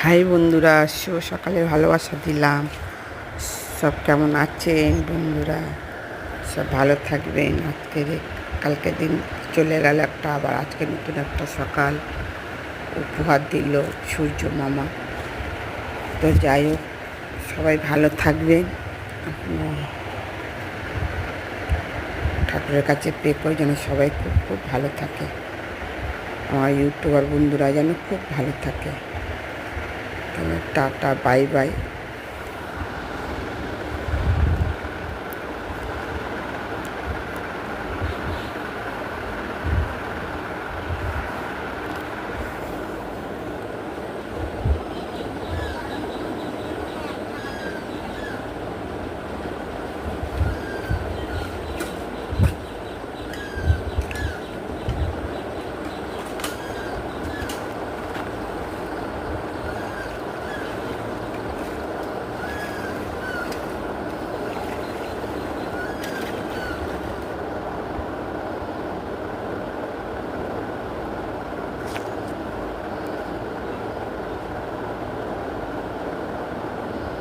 High বন্ধুরা, শুভ সকালে ভালোবাসা দিলাম। সব কেমন আছেন বন্ধুরা? সব ভালো থাকবেন। কালকে দিন চলে গেল একটা, আবার আজকে নতুন একটা সকাল উপহার দিল সূর্য মামা। তো যাই হোক, সবাই ভালো থাকবেন। ঠাকুরের কাছে প্রে করে যেন সবাই খুব খুব ভালো থাকে। আমার ইউটিউবার বন্ধুরা যেন খুব ভালো থাকে। Tata, bye bye.